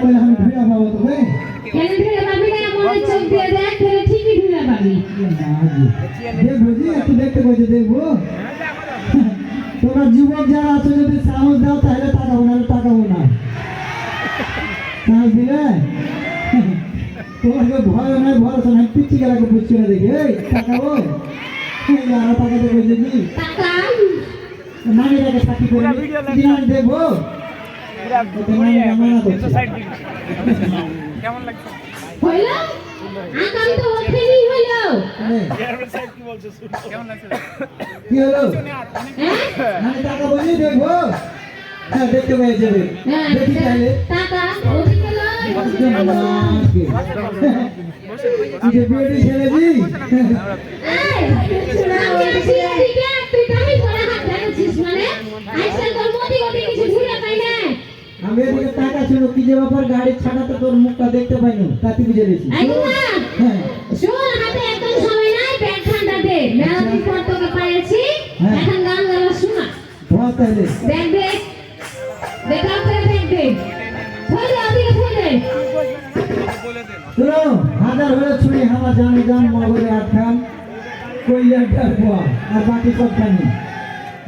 কইলে আমি ভিড়া পাবো তোকে কেন ভিড়া পাবি না মনে চোখ দিয়ে দেখ তাহলে ঠিকই ভিড়া পাবি দেখ বুঝি একটু দেখতে কইতে দেখবো তোমরা যুবক যারা আছো যদি সাহস দাও তাহলে তাকাবো না সাহস দিলে তোমাকে ভয় নাই ভরসা নাই পিচ্ছি গেলাকে বুঝছি না দেখি এই তাকাবো যারা তাকাতে কইছে কি তাকাই নানিটাকে সাক্ষী করে দিনানি দেখবো কেমন লাগছে হইলো আকাম তো ওঠেনি হইলো কেমন লাগছে কি হলো হ্যাঁ আমি টাকা বলি দেখবো হ্যাঁ দেখতে পেয়ে যাবে দেখি তাহলে টাকা ওদিকে লয় যে বিয়েটি ছেলেছি এই শোনা ওদিকে দিকে তুই কাহি করে হাত ধরেছিস মানে আইসা তোর মোদি ওদিকে কিছু ভুলে পাই না আমি এদিকে টাকা ছিল কি যে ব্যাপার গাড়ি ছাড়া তো তোর মুখটা দেখতে পাইনি তাতে বুঝে গেছি এই না হ্যাঁ শোন হাতে একদম সময় নাই ব্যাগ ঠান্ডা দে মেলা দিন পর তোকে পাইছি এখন গান গাওয়া শোনা ধর তাহলে ব্যাগ দে দেখা করে ব্যাগ দে ফলে ওদিকে ফলে শুনো হাজার হলে ছুরি আমার জানি জান মগরে আটখান কইয়া ডাকবো আর বাকি সব খানি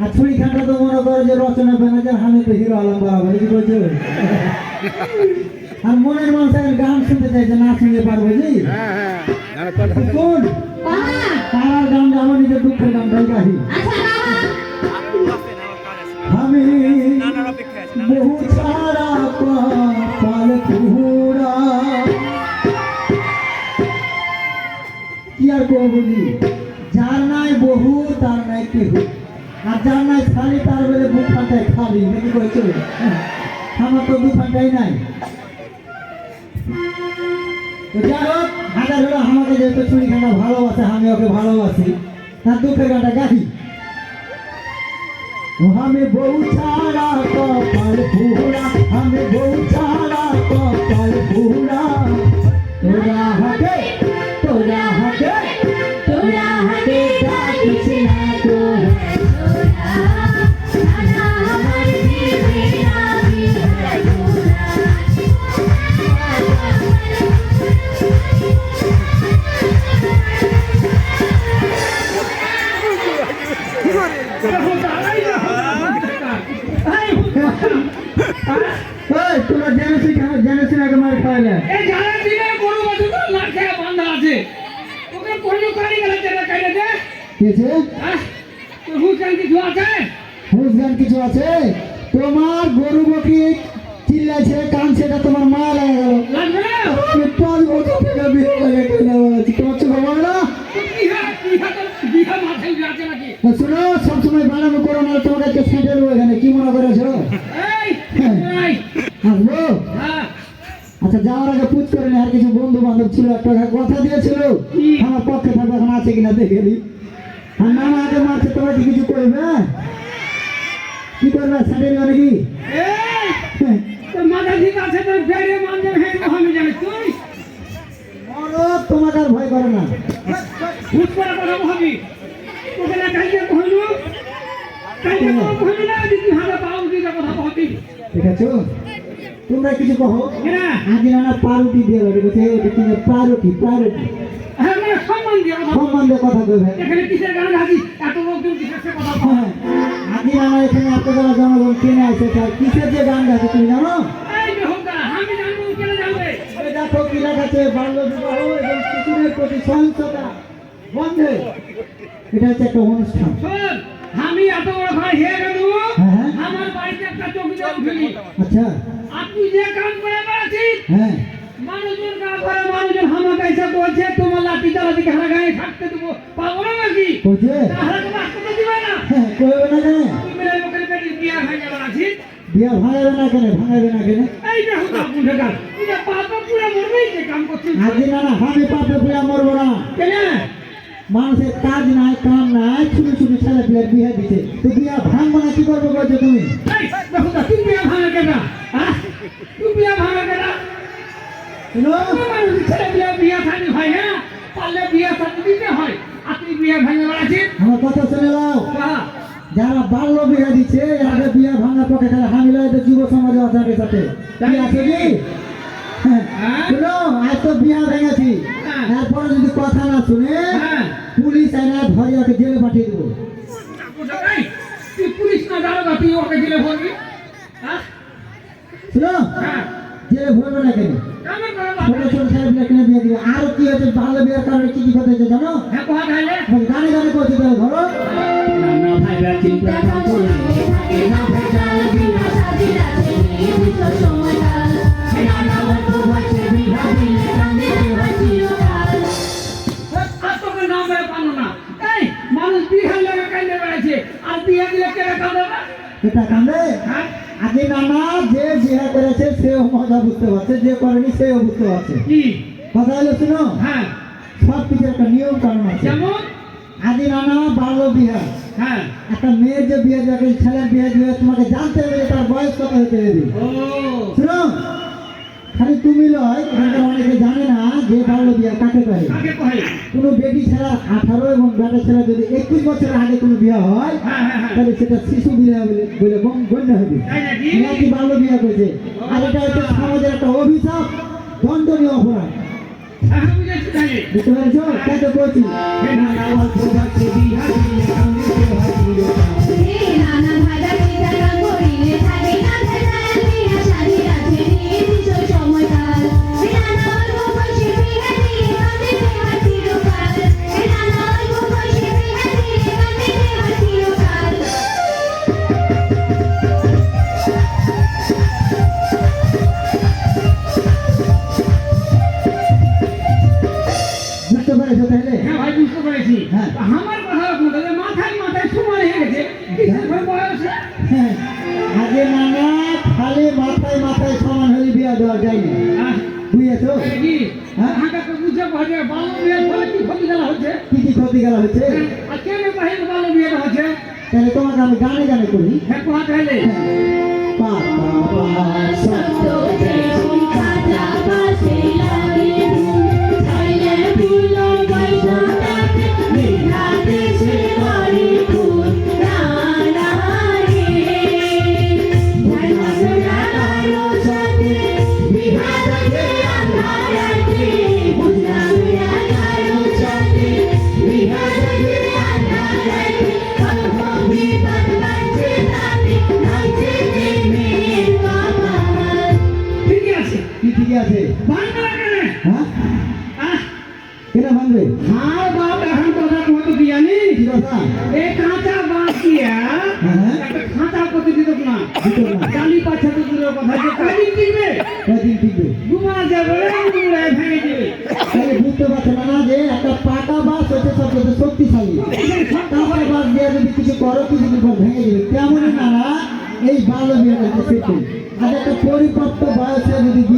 আর ছুরি খানটা তো মনে করো যে রচনা ব্যানার্জার আমি তো হিরো আলম বরাবর কি বলছো আর মনের মানুষের গান শুনতে চাইছে না শুনতে পারবো জি কোন বাবা তার গান আমার নিজের দুঃখের গান তাই গাহি আচ্ছা বাবা আমি নানার অপেক্ষায় আছে বহু ছাড়া কপাল পুরা কি আর করবো জি যার নাই বহু তার নাই কেহ আর যার নাই খালি তার বেলে বুক ফাটায় খালি নাকি কইছো আমার তো বুক ফাটাই নাই তো যাই হোক হাজার হলো আমাকে যেহেতু চুরি খানা ভালোবাসে আমি ওকে ভালোবাসি তার দুঃখের গানটা গাহি हमें बहुत सारा कपाल पूरा हमें बहुत सारा कपाल पूरा तोरा हटे तोरा हटे তোরা হাতে থাকিস না তো তোরা সারা আমার জীবনে আমি এই তোরা জেনেছি আগে মার খাইলে এই জানা দিনে গরু বাছুর তো লাখে বাঁধা আছে ওকে কোন কারি গেলে তেরা কাইলে দে কেছে হ্যাঁ তো হুকান কিছু আছে হুসগান কিছু আছে তোমার গরু বকরি চিল্লাছে কান সেটা তোমার মা লাগে গেল লাগবে না আমি 5 বছর থেকে বিয়ে করে কেনা বলছি তোমার চোখ বাবা না বিহা মাথায় আছে নাকি শুনো সবসময় বানানো করো না তোমার কাছে সেটেল এখানে কি মনে করেছো এই এই আসবো হ্যাঁ আচ্ছা যাওয়ার আগে পুজ করে আর কিছু বন্ধু বান্ধব ছিল একটা কথা দিয়েছিল আমার পক্ষে থাকবে এখন আছে কিনা দেখে নি আর নাম আগে মারছে তোমরা কি কিছু করবে কি করবে সেটেল মানে কি এই তোর মাথা ঠিক আছে তোর ফেরে মানবে হে আমি জানি তুই মরো তোমাকে আর ভয় করে না ভূত করে কথা ভাবি তোকে না কাইতে কইলো কাইতে কইলো না যদি হাতে পাও দিতে কথা ভাবি ঠিক আছে তোমরা কিছু কহো কেনা আজ না পারুটি দিয়ে বলে বলছে ওটা কি পারুটি হ্যাঁ মানে সম্মান দিয়ে কথা সম্বন্ধে কথা কইবে এখানে কিসের গান গাছি এত লোকজন কিসের সাথে কথা বলে আজ না এখানে এত বড় জনগণ কিনে আসে কিসের যে গান গাছে তুমি জানো এই বেহুদা আমি জানবো কেন জানবে এই দেখো কি লেখাছে বাল্য বিবাহ এবং শিশুদের প্রতি সহিংসতা বন্ধে এটা হচ্ছে একটা অনুষ্ঠান শোন আমি এত বড় ভাই হে গেল হ্যাঁ। আমার বাড়িতে একটা চৌকিদার উঠেনি আচ্ছা আপনি যে কাম করে বেড়াচ্ছেন হ্যাঁ মানুষজন গা ভরা মানুষজন হামাকা এসে বলছে তোমার লাঠি চালা দিকে হারা গায়ে থাকতে দেবো পাবো না নাকি বুঝে তাহলে তো বাঁচতে তো দিবে না হ্যাঁ কইবে না কেন তুমি এই লোকের পেটে বিয়া হয়ে গেল আছি বিয়া ভাঙাবে না কেন এই বেহুদা বুঝে গেল এটা পাপা পুরো মরবেই যে কাম করছিস আজ না আমি পাপে পুরা মরবো না কেন মানুষের কাজ নাই কাম নাই ছোট ছোট ছেলে পেলে বিয়ে দিতে তো বিয়া ভাঙবো না কি করবো বলছো তুমি এই বেহুদা তুই বিয়া ভাঙা কেন হ্যাঁ তুই বিয়া ভাঙা কেন শুনো মানুষ ছেলে বিয়া থাকি হয় না পারলে বিয়া থাকি দিতে হয় আপনি বিয়া ভাঙা বেড়াচ্ছেন আমার কথা শুনে নাও বাহ যারা বাল্য বিয়ে দিচ্ছে এরা বিয়া ভাঙা পক্ষে খেলা হামিলা যুব সমাজে আছে সাথে কি আছে কি শুনো আজ তো বিয়া ভেঙেছি হ্যাঁ। তারপরে যদি কথা না শুনে হ্যাঁ পুলিশ আইনা ধরে ওকে জেলে পাঠিয়ে দেবো এই, তুই পুলিশ না দাঁড়াবা তুই ওকে গেলে বলবি হ্যাঁ শুনো হ্যাঁ জেলে ভরবে না কেন কেমন করে ছোট বাবা? ছোট ছেলেপিলে কিনে বিয়ে দিবে আরো কি হচ্ছে ভালো বিয়ের কারণে কি কি কথা হচ্ছে জানো হ্যাঁ কোথা খাইলে গানে গানে করছে তাহলে ধরো নানা ভাইরা চিন্তা দেখা করলে থাকে না ভেজাল বিনা সাজির আছে নির্দিষ্ট সময়কাল নানা গল্প বসে বিঘা দিলে কান্দে হয় চিরকাল আর তোকে নাম বের পানো না এই মানুষ বিহার লাগে কাইলে বেড়াইছে আর বিয়ে দিলে কেটে কাঁদে না এটা কান্দে হ্যাঁ আগে নানা যে বিয়ে করেছে সেও মজা বুঝতে পারছে যে করেনি সেও বুঝতে পারছে কি কথা হলো শুনো হ্যাঁ সব কিছু একটা নিয়ম কারণ আছে যেমন আগে নানা বাল্য বিহার হ্যাঁ একটা মেয়ের যে বিয়ে দেবে ছেলের বিয়ে দেবে তোমাকে জানতে হবে যে তার বয়স কত হতে হবে ও শুনো খালি তুমি লয় এখানকার অনেকে জানে না যে বাল্য বিয়ে কাকে কহে আগে কহে কোনো বেটি ছেলের 18 এবং বেটা ছেলে যদি 21 বছরের আগে কোনো বিয়ে হয় হ্যাঁ হ্যাঁ হ্যাঁ তাহলে সেটা শিশু বিয়ে বলে বলে গণ্য হবে তাই নাকি নাকি বাল্য বিয়ে করেছে আর এটা হচ্ছে সমাজের একটা অভিশাপ দণ্ডনীয় অপরাধ হ্যাঁ বুঝেছি তাই বুঝতে পেরেছ তাই তো বলছি নানা অল্প বয়সে বিয়ে দিলে কাউকে হয় চিরকাল। নানা ভাইরা চিন্তা করিলে থাকে না ভেজাল বিনা সাজির আছে নির্দিষ্ট সময়কাল নানা অল্প বয়সে বিঘা দিলে কান্দে হয় চিরকাল নানা অল্প বয়সে বিঘা দিলে কান্দে হয় চিরকাল বুঝতে পেরেছো তাহলে হ্যাঁ ভাই বুঝতে পেরেছি হ্যাঁ। আমার কথা বলতে মাথায় মাথায় সময় হয়ে গেছে কিসের ভাই বয়সে হ্যাঁ, আগে নানা খালি মাথায় মাথায় সমান হলে বিয়ে দেওয়া যায়নি বুঝেছো কি হ্যাঁ? হাঁটাকে বুঝে পারে বাল্য বিয়ের ফলে কি ক্ষতি গেলা হচ্ছে কি কি ক্ষতি গেল হচ্ছে আর কেন বাহিরে বাল্য বিয়েটা হচ্ছে তাহলে তোমাকে আমি গানে গানে করি হ্যাঁ কোথা খাইলে পাতা বাসা শব্দ দেশি কাঁচা পাশে লাগে ছাইলে ফুল বৈশাখে বিঘা দেশে বাড়ি ফুল নানা রে ধর্মসুরা কারো সাথে বিঘা দেখে আন্ধারাতে বুঝলামুরা কারো সাথে বিঘা দেখে আন্ধারাতে কত বিপদ বাঁচে তাতে নাচে যে মেয়ের কপাল ঠিকই আছে কি ঠিকই আছে বাংলা কেন হ্যাঁ কেন ভাঙবে হ্যাঁ বাপ এখন কথা কত বিয়ানি কি কথা এই কাঁচা বাঁশ দিয়া হ্যাঁ। একটা খাঁচা করতে দিত না দিত না কালি পাছা তো দূরের কথা যে কালি টিকবে কদিন টিকবে ঘুমা যাবে উড়ে ভেঙে যাবে তাহলে বুঝতে পারছো না যে একটা পাকা বাস হচ্ছে সবচেয়ে শক্তিশালী তারপরে বাস দিয়ে যদি কিছু করো কিছুদিন পর ভেঙে যাবে তেমনই নানা এই বাল্য বিয়ে করতে শিখবে আর একটা পরিপক্ক বয়সে যদি